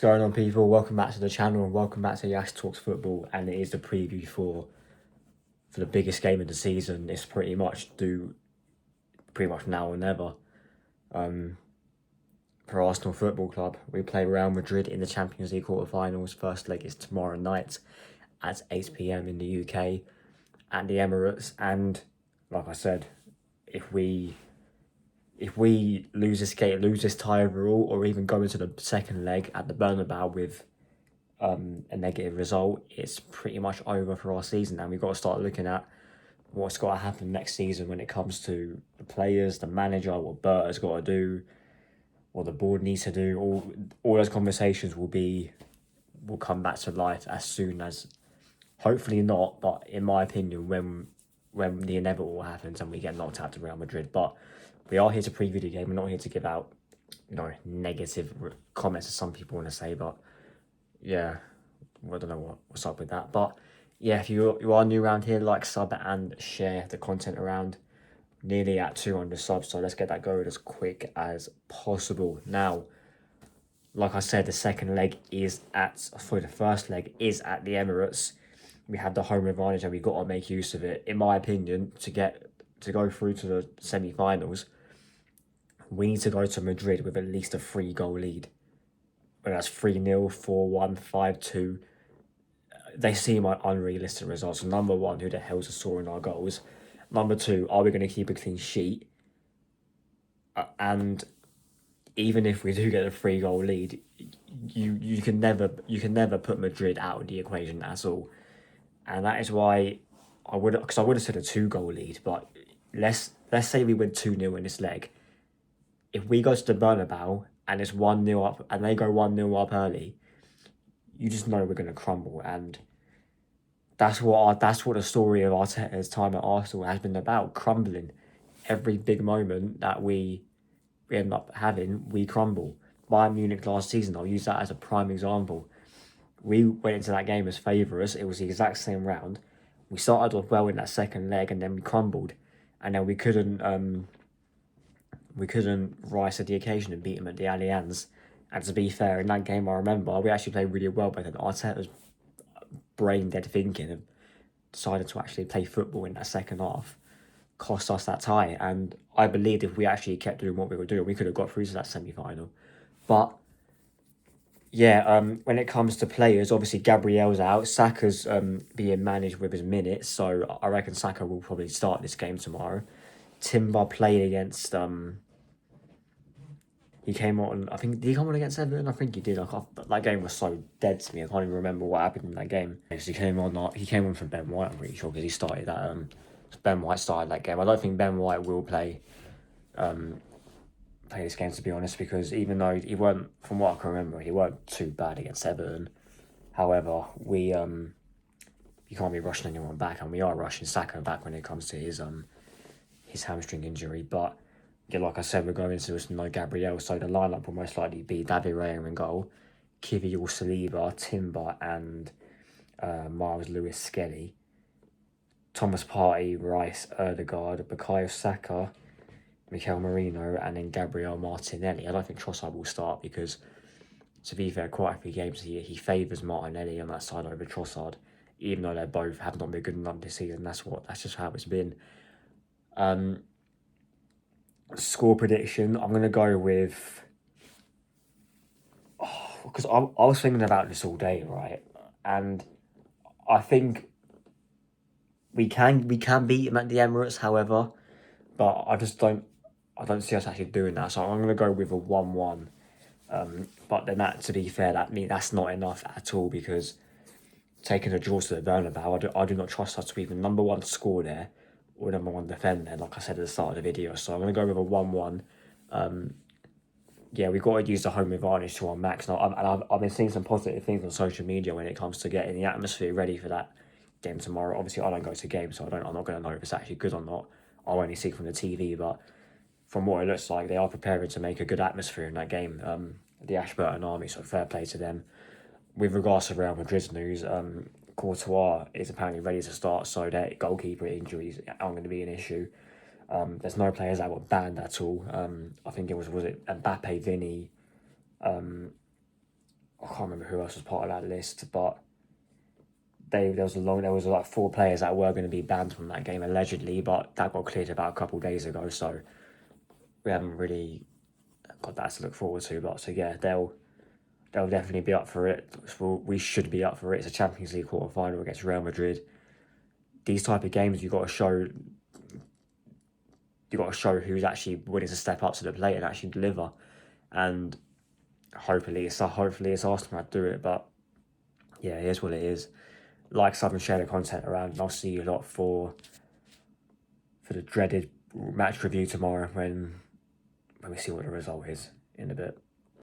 What's going on, people? Welcome back to the channel and welcome back to Yash Talks Football. And it is the preview for the biggest game of the season. It's pretty much now or never. For Arsenal Football Club, we play Real Madrid in the Champions League quarterfinals. First leg is tomorrow night at 8 p.m. in the UK at the Emirates. And like I said, if we lose this tie overall, or even go into the second leg at the Bernabeu with a negative result, it's pretty much over for our season. And we've got to start looking at what's got to happen next season when it comes to the players, the manager, what Berta's got to do, what the board needs to do. All those conversations will come back to life as soon as, hopefully not, but in my opinion, when the inevitable happens and we get knocked out to Real Madrid. But we are here to preview the game. We're not here to give out, negative comments as some people want to say. But yeah, I don't know what's up with that. But yeah, if you are new around here, like, sub, and share the content around. Nearly at 200 subs, so let's get that going as quick as possible. Now, like I said, the first leg is at the Emirates. We have the home advantage and we've got to make use of it. In my opinion, to go through to the semi-finals, we need to go to Madrid with at least a 3-goal lead. Whether that's 3-0, 4-1, 5-2. They seem like unrealistic results. Number one, who the hell's scoring our goals? Number two, are we going to keep a clean sheet? And even if we do get a 3-goal lead, you can never put Madrid out of the equation at all. And that is why I would have said a 2-goal lead. But let's say we win 2-0 in this leg. If we go to the Bernabeu and it's 1-0 up, and they go 1-0 up early, you just know we're going to crumble. And that's what the story of Arteta's time at Arsenal has been about: crumbling. Every big moment that we end up having, we crumble. Bayern Munich last season, I'll use that as a prime example. We went into that game as favourites. It was the exact same round. We started off well in that second leg, and then we crumbled, and then we couldn't rise to the occasion and beat them at the Allianz. And to be fair, in that game, I remember we actually played really well, but then Arteta's brain dead thinking and decided to actually play football in that second half cost us that tie. And I believed if we actually kept doing what we were doing, we could have got through to that semi-final. But yeah, when it comes to players, obviously Gabriel's out. Saka's being managed with his minutes, so I reckon Saka will probably start this game tomorrow. Timber played against he came on, I think, did he come on against Everton? I think he did. That game was so dead to me. I can't even remember what happened in that game. He came on from Ben White, I'm pretty sure, because he started that. Ben White started that game. I don't think Ben White will play this game, to be honest, because even though he weren't, from what I can remember, he weren't too bad against Everton. However, you can't be rushing anyone back, and we are rushing Saka back when it comes to his hamstring injury. But yeah, like I said, we're going into this with no Gabriel, so the lineup will most likely be David Raya in goal, Kivior, Saliba, Timber, and Miles Lewis-Skelly. Thomas Partey, Rice, Erdegaard, Bukayo Saka, Mikel Merino, and then Gabriel Martinelli. I don't think Trossard will start because, to be fair, quite a few games he favours Martinelli on that side over Trossard, even though they both have not been good enough this season. That's just how it's been. Score prediction, I'm going to go with... because I was thinking about this all day, right? And I think we can beat him at the Emirates, however, but I don't see us actually doing that. So I'm going to go with a 1-1. But then to be fair, that's not enough at all, because taking a draw to the Bernabeu, I do not trust us to even, number one, score there, or number one, defend there, like I said at the start of the video. So I'm going to go with a 1-1. Yeah, we've got to use the home advantage to our max. And I've been seeing some positive things on social media when it comes to getting the atmosphere ready for that game tomorrow. Obviously, I don't go to games, so I'm not going to know if it's actually good or not. I'll only see it from the TV, but from what it looks like, they are preparing to make a good atmosphere in that game. The Ashburton Army, so fair play to them. With regards to Real Madrid's news, Courtois is apparently ready to start, so their goalkeeper injuries aren't going to be an issue. There's no players that were banned at all. I think it was it Mbappe, Vinny, I can't remember who else was part of that list, but there was like 4 players that were going to be banned from that game allegedly, but that got cleared about a couple of days ago, so we haven't really got that to look forward to. But so yeah, they'll definitely be up for it. We should be up for it. It's a Champions League quarter final against Real Madrid. These type of games, you got to show who's actually willing to step up to the plate and actually deliver. And hopefully it's Arsenal that do it. But yeah, here's what it is. Like, sub, and share the content around, and I'll see you a lot for the dreaded match review tomorrow when we see what the result is in a bit.